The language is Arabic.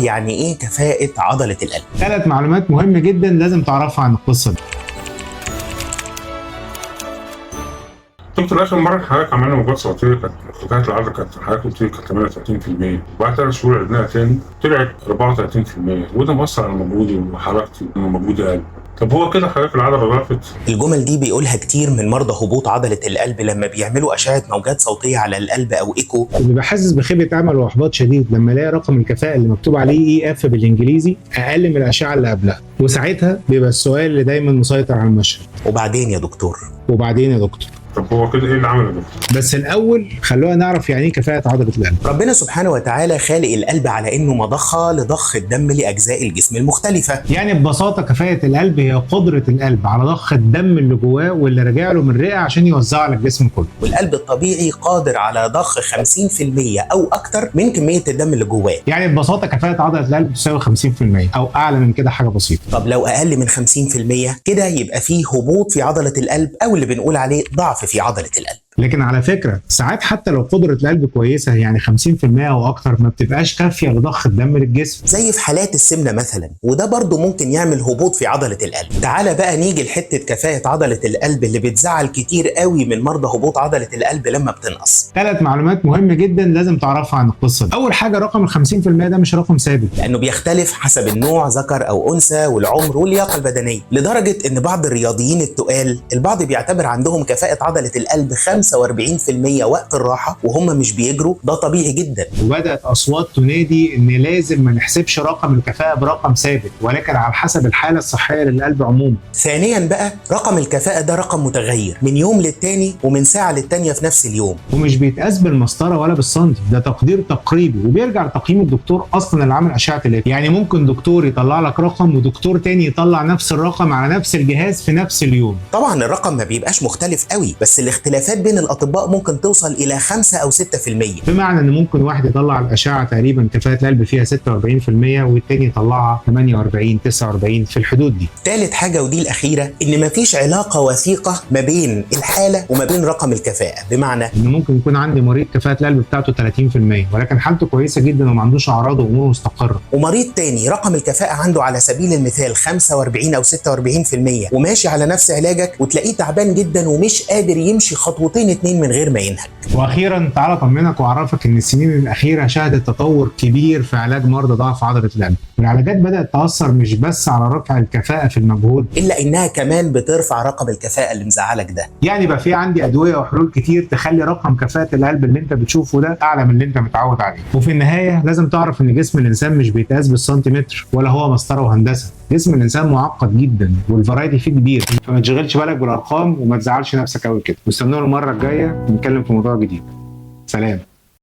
يعني ايه كفاءة عضلة القلب؟ 3 معلومات مهمة جدا لازم تعرفها عن القصة دي. دكتور، آخر مرة حضرتك عملنا موجات صوتية كانت ارتفاعات العضلة كانت حضرتك قلت لي كانت 38%، وبعد 3 شهور عدناها تاني طلعت 34%، وده مؤثر على مجهودي وحركتي ومجهود القلب. طب هو كده حضرتك العضلة ضعفت؟ الجمل دي بيقولها كتير من مرضى هبوط عضلة القلب لما بيعملوا أشعة موجات صوتية على القلب أو إيكو. بيبقى حاسس بخيبة أمل وإحباط شديد لما يلاقي رقم الكفاءة اللي مكتوب عليه EF بالإنجليزي أقل من الأشعة اللي قبلها، وساعتها بيبقى السؤال اللي دايما مسيطر على المشهد: وبعدين يا دكتور؟ وبعدين يا دكتور؟ طب هو كده ايه اللي عمله يا دكتور؟ بس الأول خلونا نعرف يعني ايه كفاءة عضلة القلب. ربنا سبحانه وتعالى خالق القلب على إنه مضخة لضخ الدم لأجزاء الجسم المختلفة. يعني ببساطة كفاءة القلب هي قدرة القلب على ضخ الدم اللي جواه واللي راجع له من الرئة عشان يوزعه على الجسم كله. والقلب الطبيعي قادر على ضخ 50% أو أكتر من كمية الدم اللي جواه. يعني ببساطة كفاءة عضلة القلب تساوي 50% أو أعلى من كده حاجة بسيطة. طب لو أقل من 50% كده يبقى فيه هبوط في عضلة القلب أو اللي بنقول عليه ضعف في عضلة القلب. لكن على فكرة ساعات حتى لو قدرة القلب كويسة يعني 50% أو أكتر ما بتبقاش كافية لضخ الدم للجسم، زي في حالات السمنة مثلا، وده برضو ممكن يعمل هبوط في عضلة القلب. تعالى بقى نيجي لحتة كفاءة عضلة القلب اللي بتزعل كتير قوي من مرضى هبوط عضلة القلب لما بتنقص. 3 معلومات مهمة جدا لازم تعرفها عن القصة دي. أول حاجة، رقم 50% ده مش رقم ثابت، لأنه بيختلف حسب النوع ذكر أو أنثى والعمر واللياقة البدنية، لدرجة إن بعض الرياضيين التقال البعض بيعتبر عندهم كفاءة عضلة القلب 45% وقت الراحة وهم مش بيجروا. ده طبيعي جدا. وبدأت أصوات تنادي إن لازم ما نحسبش رقم الكفاءة برقم ثابت، ولكن على حسب الحالة الصحية للقلب عموما. ثانيا بقى، رقم الكفاءة ده رقم متغير من يوم للتاني ومن ساعة للتانية في نفس اليوم، ومش بيتقاس بالمسطرة ولا بالسنتي، ده تقدير تقريبي وبيرجع لتقييم الدكتور أصلا اللي عامل أشعة الإيكو. يعني ممكن دكتور يطلع لك رقم ودكتور تاني يطلع نفس الرقم على نفس الجهاز في نفس اليوم. طبعا الرقم ما بيبقاش مختلف قوي، بس الاختلافات بين الأطباء ممكن توصل إلى 5 أو 6%. بمعنى ان ممكن واحد يطلع الاشعه تقريبا كفاءه القلب فيها 46% والتاني يطلعها 48 49 في الحدود دي. ثالث حاجه ودي الاخيره، ان مفيش علاقه وثيقه ما بين الحاله وما بين رقم الكفاءه. بمعنى ان ممكن يكون عندي مريض كفاءه القلب بتاعته 30% ولكن حالته كويسه جدا وما عندوش اعراض واموره مستقره، ومريض تاني رقم الكفاءه عنده على سبيل المثال 45 او 46% وماشي على نفس علاجك وتلاقيه تعبان جدا ومش قادر يمشي خطوتين 2 من غير ما ينهج. واخيرا تعالى اطمنك واعرفك ان السنين الاخيره شهدت تطور كبير في علاج مرضى ضعف عضله القلب. العلاجات بدات تاثر مش بس على رفع الكفاءه في المجهود، الا انها كمان بترفع رقم الكفاءه اللي مزعلك ده. يعني بقى في عندي ادويه وحلول كتير تخلي رقم كفاءه القلب اللي انت بتشوفه ده اعلى من اللي انت متعود عليه. وفي النهايه لازم تعرف ان جسم الانسان مش بيتقاس بالسنتيمتر ولا هو مسطره وهندسه، جسم الانسان معقد جدا والفرايتي فيه كبير، فما تشغلش بالك بالارقام وما تزعلش نفسك قوي كده. واستنونا المره الجايه نتكلم في موضوع جديد. سلام.